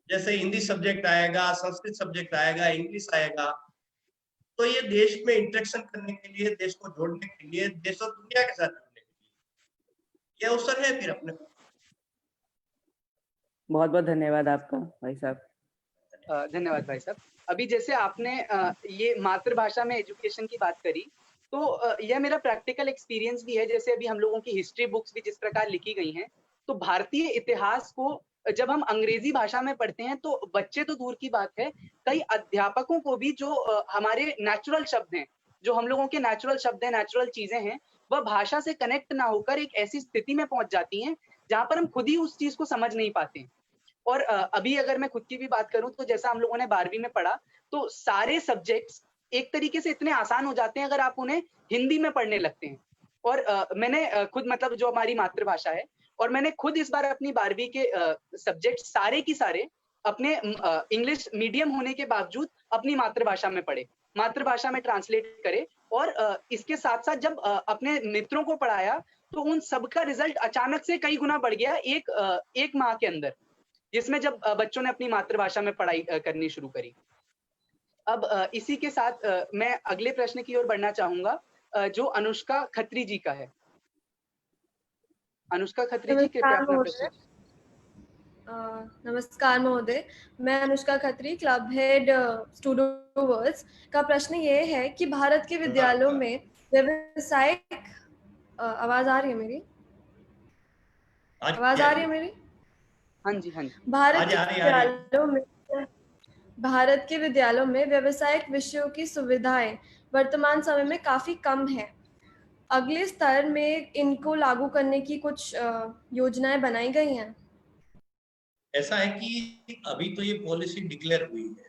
जैसे हिंदी सब्जेक्ट आएगा, संस्कृत सब्जेक्ट आएगा, इंग्लिश आएगा, तो ये देश में इंटरेक्शन करने के लिए, देश को जोड़ने के लिए, देश और दुनिया के साथ जोड़ने के लिए ये अवसर है फिर अपने। बहुत बहुत धन्यवाद आपका भाई साहब। धन्यवाद भाई साहब। अभी जैसे आपने ये मातृभाषा में एजुकेशन की बात करी, तो यह मेरा प्रैक्टिकल एक्सपीरियंस भी है। जैसे अभी हम लोगों की हिस्ट्री बुक्स भी जिस प्रकार लिखी गई हैं, तो भारतीय इतिहास को जब हम अंग्रेजी भाषा में पढ़ते हैं तो बच्चे तो दूर की बात है, कई अध्यापकों को भी जो हमारे नेचुरल शब्द हैं, जो हम लोगों के नेचुरल शब्द हैं, नेचुरल चीजें हैं, वह भाषा से कनेक्ट ना होकर एक ऐसी स्थिति में पहुंच जाती हैं जहां पर हम खुद ही उस चीज को समझ नहीं पाते। और अभी अगर मैं खुद की भी बात करूं, तो जैसा हम लोगों ने 12वीं में पढ़ा, तो सारे सब्जेक्ट्स एक तरीके से इतने आसान हो जाते हैं अगर आप उन्हें हिंदी में पढ़ने लगते हैं। और मैंने खुद मतलब जो हमारी मातृभाषा है, और मैंने खुद इस बार अपनी 12वीं के सब्जेक्ट सारे की सारे अपने इंग्लिश मीडियम होने के बावजूद अपनी मातृभाषा में पढ़े, मातृभाषा में ट्रांसलेट करे। और इसके साथ साथ जब अपने मित्रों को पढ़ाया, तो उन सबका रिजल्ट अचानक से कई गुना बढ़ गया एक माह के अंदर, जिसमें जब बच्चों ने अपनी मातृभाषा में पढ़ाई करनी शुरू करी। अब इसी के साथ मैं अगले प्रश्न की ओर बढ़ना चाहूंगा, जो अनुष्का खत्री जी का है। अनुष्का खत्री जी, कृपया अपना प्रश्न। नमस्कार महोदय, मैं Anushka Khatri, club head studio whorls. का प्रश्न ये है कि भारत के विद्यालयों में व्यावसायिक आवाज आ रही है मेरी? आवाज आ रही है मेरी? हाँ जी, हाँ जी। भारत के विद्यालयों में व्यावसायिक विषयों की सुविधाएं वर्तमान समय में काफी कम है। अगले स्तर में इनको लागू करने की कुछ योजनाएं बनाई गई हैं? ऐसा है कि अभी तो ये पॉलिसी डिक्लेयर हुई है।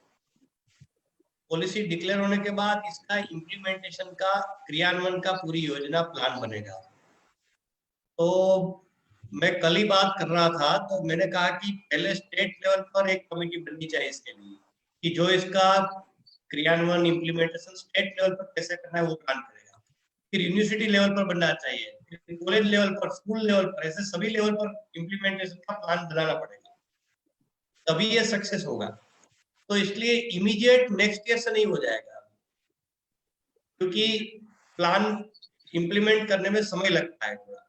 पॉलिसी डिक्लेयर होने के बाद इसका इम्प्लीमेंटेशन का, क्रियान्वयन का पूरी योजना प्लान बनेगा। तो मैं कल ही बात कर रहा था, तो मैंने कहा कि पहले स्टेट लेवल पर एक कमेटी बननी चाहिए इसके लिए, कि जो इसका क्रियान्वयन, इम्प्लीमेंटेशन स्टेट लेवल पर कैसे करना है वो प्लान करेगा। फिर यूनिवर्सिटी लेवल पर बनना चाहिए, फिर कॉलेज लेवल पर, स्कूल लेवल पर, ऐसे सभी लेवल पर इम्प्लीमेंटेशन का प्लान बनाना पड़ेगा, तभी ये सक्सेस होगा। तो इसलिए इमीडिएट नेक्स्ट ईयर से नहीं हो जाएगा, क्योंकि प्लान इम्प्लीमेंट करने में समय लगता है थोड़ा।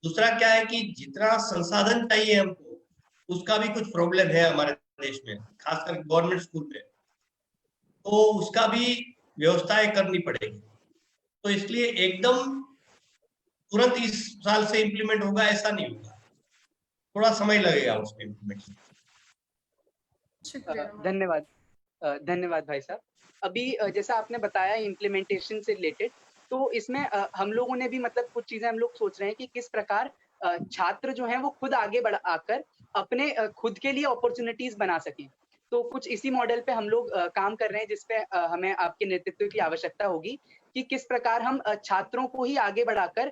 दूसरा क्या है कि जितना संसाधन चाहिए हमको, उसका भी कुछ प्रॉब्लम है हमारे देश में, खासकर गवर्नमेंट स्कूल में, तो उसका भी व्यवस्थाएं करनी पड़ेगी। तो इसलिए एकदम तुरंत इस साल से इम्प्लीमेंट होगा ऐसा नहीं होगा, थोड़ा समय लगेगा उसमें इम्प्लीमेंट। धन्यवाद, धन्यवाद भाई साहब। अभी जैसा आपने बताया इम्प्लीमेंटेशन से रिलेटेड, तो इसमें हम लोगों ने भी मतलब कुछ चीजें हम लोग सोच रहे हैं कि किस प्रकार छात्र जो हैं वो खुद आगे बढ़ आकर अपने खुद के लिए अपॉर्चुनिटीज बना सकें। तो कुछ इसी मॉडल पे हम लोग काम कर रहे हैं, जिसपे हमें आपके नेतृत्व की आवश्यकता होगी कि किस प्रकार हम छात्रों को ही आगे बढ़ाकर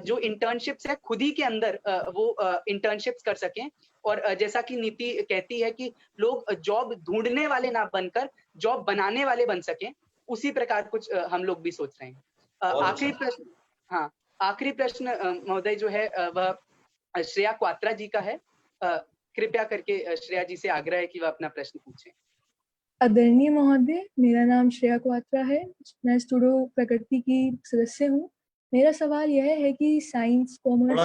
जो इंटर्नशिप्स है खुद ही के अंदर वो इंटर्नशिप्स कर सकें। और जैसा कि नीति कहती है कि लोग जॉब ढूंढने वाले ना बनकर जॉब बनाने वाले बन सकें, उसी प्रकार कुछ हम लोग भी सोच रहे हैं। आखिरी प्रश्न, हाँ, आखिरी प्रश्न महोदय जो है वह श्रेया क्वात्रा जी का है। कृपया करके श्रेया जी से आग्रह है कि वह अपना प्रश्न पूछें। आदरणीय महोदय, मेरा नाम श्रेया क्वात्रा है, मैं स्टूडियो प्रकृति की सदस्य हूँ। मेरा सवाल यह है कि साइंस, कॉमर्स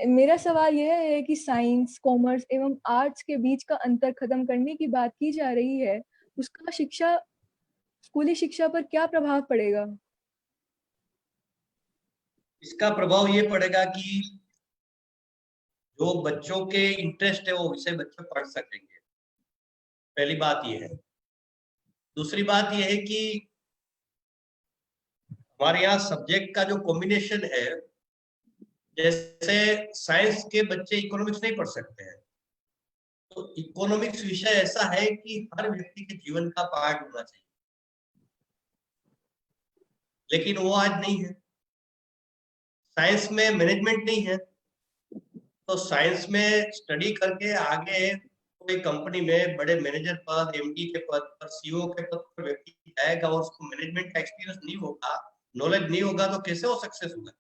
मेरा सवाल यह है कि साइंस, कॉमर्स एवं आर्ट्स के बीच का अंतर खत्म करने की बात की जा रही है, उसका स्कूली शिक्षा पर क्या प्रभाव पड़ेगा? इसका प्रभाव ये पड़ेगा कि जो बच्चों के इंटरेस्ट है वो विषय बच्चे पढ़ सकेंगे, पहली बात ये है। दूसरी बात ये है कि हमारे यहाँ सब्जेक्ट का जो कॉम्बिनेशन है, जैसे साइंस के बच्चे इकोनॉमिक्स नहीं पढ़ सकते हैं, तो इकोनॉमिक्स विषय ऐसा है कि हर व्यक्ति के जीवन का पार्ट होना चाहिए। लेकिन वो आज नहीं है। साइंस में मैनेजमेंट नहीं है, तो साइंस में स्टडी करके आगे कोई कंपनी में बड़े मैनेजर पद, एमडी के पद पर, सीईओ के पद पर व्यक्ति जाएगा और उसको मैनेजमेंट का एक्सपीरियंस नहीं होगा, नॉलेज नहीं होगा, तो कैसे वो सक्सेस होगा?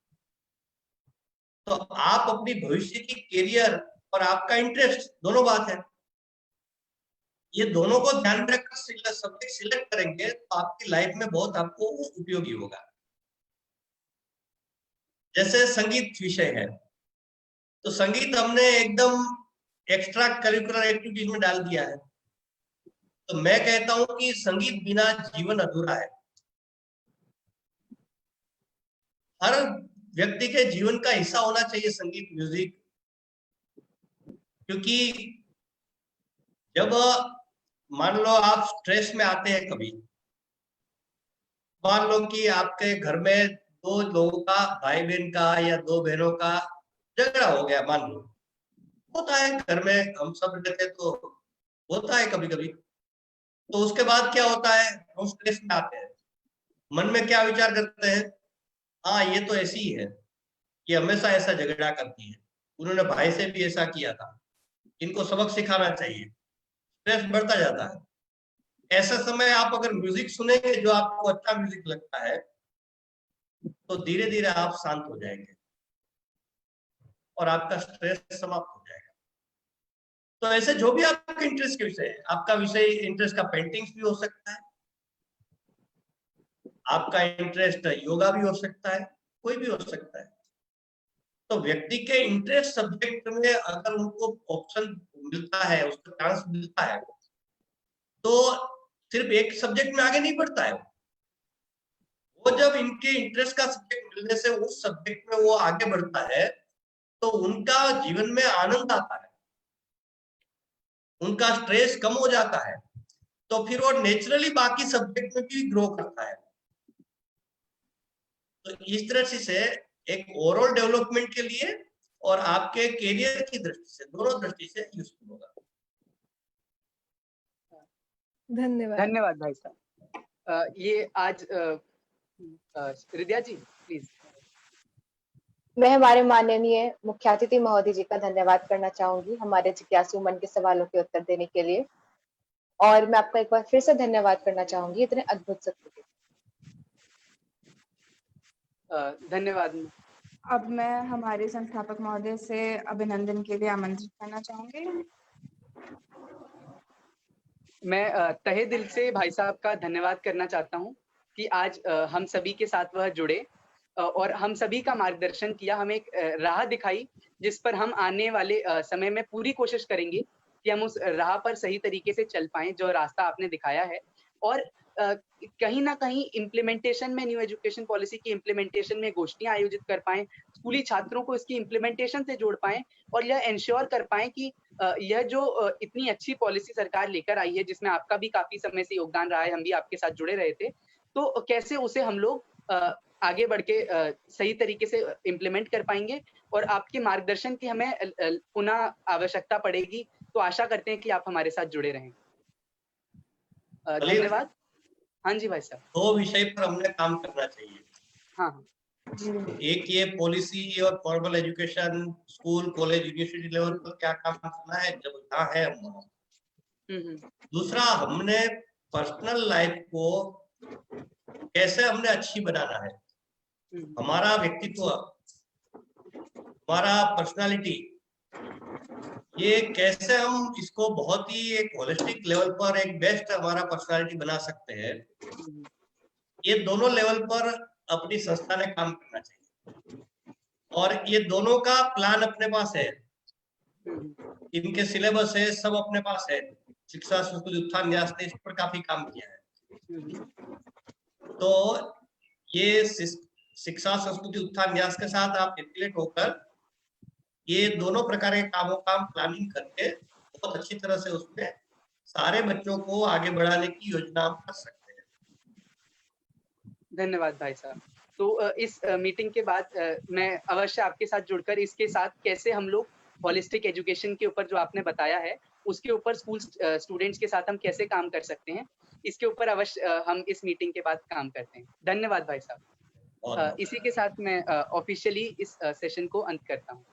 तो आप अपनी भविष्य की करियर और आपका इंटरेस्ट, दोनों बात है, ये दोनों को ध्यान में रखकर सब्जेक्ट सिलेक्ट करेंगे तो आपकी लाइफ में बहुत आपको उपयोगी होगा। जैसे संगीत विषय है, तो संगीत हमने एकदम एक्स्ट्रा करिकुलर एक्टिविटीज में डाल दिया है, तो मैं कहता हूं कि संगीत बिना जीवन अधूरा है। हर व्यक्ति के जीवन का हिस्सा होना चाहिए संगीत, म्यूजिक, क्योंकि जब मान लो आप स्ट्रेस में आते हैं, कभी मान लो कि आपके घर में दो लोगों का, भाई बहन का या दो बहनों का झगड़ा हो गया, मान लो, होता है घर में, हम सब रहते तो होता है कभी कभी। तो उसके बाद क्या होता है, हम स्ट्रेस में आते हैं, मन में क्या विचार करते हैं, हाँ ये तो ऐसी ही है, ये हमेशा ऐसा झगड़ा करती है, उन्होंने भाई से भी ऐसा किया था, इनको सबक सिखाना चाहिए, स्ट्रेस बढ़ता जाता है। ऐसा समय आप अगर म्यूजिक सुनेंगे, जो आपको अच्छा म्यूजिक लगता है, तो धीरे धीरे आप शांत हो जाएंगे और आपका स्ट्रेस समाप्त हो जाएगा। तो ऐसे जो भी आपके इंटरेस्ट के विषय है, आपका विषय इंटरेस्ट का पेंटिंग्स भी हो सकता है, आपका इंटरेस्ट योगा भी हो सकता है, कोई भी हो सकता है। तो व्यक्ति के इंटरेस्ट सब्जेक्ट में अगर उनको ऑप्शन मिलता है, उसको चांस मिलता है, तो सिर्फ एक सब्जेक्ट में आगे नहीं बढ़ता है वो। जब इनके इंटरेस्ट का सब्जेक्ट मिलने से उस सब्जेक्ट में वो आगे बढ़ता है, तो उनका जीवन में आनंद आता है, उनका स्ट्रेस कम हो जाता है, तो फिर वो नेचुरली बाकी सब्जेक्ट में भी ग्रो करता है। तो इस तरह से एक ओवरऑल डेवलपमेंट के लिए और आपके करियर की दृष्टि से, दोनों दृष्टि से यूजफुल होगा। धन्यवाद। धन्यवाद भाई साहब। ये आज रिद्या जी प्लीज। मैं हमारे माननीय मुख्य अतिथि महोदय जी का धन्यवाद करना चाहूंगी हमारे जिज्ञासु मन के सवालों के उत्तर देने के लिए, और मैं आपका एक बार फिर से धन्यवाद करना चाहूंगी इतने अद्भुत सत्र के। धन्यवाद। अब मैं हमारे संस्थापक महोदय से अभिनंदन के लिए आमंत्रित करना चाहूंगी। मैं तहे दिल से भाई साहब का धन्यवाद करना चाहता हूं कि आज हम सभी के साथ वह जुड़े और हम सभी का मार्गदर्शन किया, हमें एक राह दिखाई जिस पर हम आने वाले समय में पूरी कोशिश करेंगे कि हम उस राह पर सही तरीके से चल पाएं जो रास्ता आपने दिखाया है, और कहीं ना कहीं इम्प्लीमेंटेशन में, न्यू एजुकेशन पॉलिसी की इम्प्लीमेंटेशन में गोष्ठियां आयोजित कर पाएं, स्कूली छात्रों को इसकी इम्प्लीमेंटेशन से जोड़ पाएं और यह इंश्योर कर पाएं कि यह जो इतनी अच्छी पॉलिसी सरकार लेकर आई है, जिसमें आपका भी काफी समय से योगदान रहा है, हम भी आपके साथ जुड़े रहे थे, तो कैसे उसे हम लोग आगे बढ़ के सही तरीके से इम्प्लीमेंट कर पाएंगे। और आपके मार्गदर्शन की हमें पुनः आवश्यकता पड़ेगी, तो आशा करते हैं कि आप हमारे साथ जुड़े रहें। धन्यवाद। हाँ जी भाई साहब। दो विषय पर हमने काम करना चाहिए। हाँ एक ये पॉलिसी और formal education, school, college, university level पर क्या काम करना है, जब जहाँ है हम वहाँ। दूसरा, हमने पर्सनल लाइफ को कैसे हमने अच्छी बनाना है, हमारा व्यक्तित्व, हमारा पर्सनालिटी, ये कैसे हम इसको बहुत ही एक होलिस्टिक लेवल पर एक बेस्ट हमारा पर्सनालिटी बना सकते हैं, ये दोनों लेवल पर अपनी संस्था ने काम करना चाहिए। और ये दोनों का प्लान अपने पास है, इनके सिलेबस है, सब अपने पास है। शिक्षा संस्कृति उत्थान न्यास ने इस पर काफी काम किया है। तो ये शिक्षा संस्कृति उत्थान न्यास के साथ आप एफिलिएट होकर ये दोनों प्रकार के कामों का प्लानिंग करके बहुत अच्छी तरह से उसमें सारे बच्चों को आगे बढ़ाने की योजना हम कर सकते हैं। धन्यवाद भाई साहब। तो इस मीटिंग के बाद मैं अवश्य आपके साथ जुड़कर इसके साथ कैसे हम लोग होलिस्टिक एजुकेशन के ऊपर जो आपने बताया है उसके ऊपर स्कूल स्टूडेंट्स के साथ हम कैसे काम कर सकते हैं, इसके ऊपर अवश्य हम इस मीटिंग के बाद काम करते हैं। धन्यवाद भाई साहब। बहुत इसी के साथ मैं ऑफिशियली इस सेशन को अंत करता हूँ।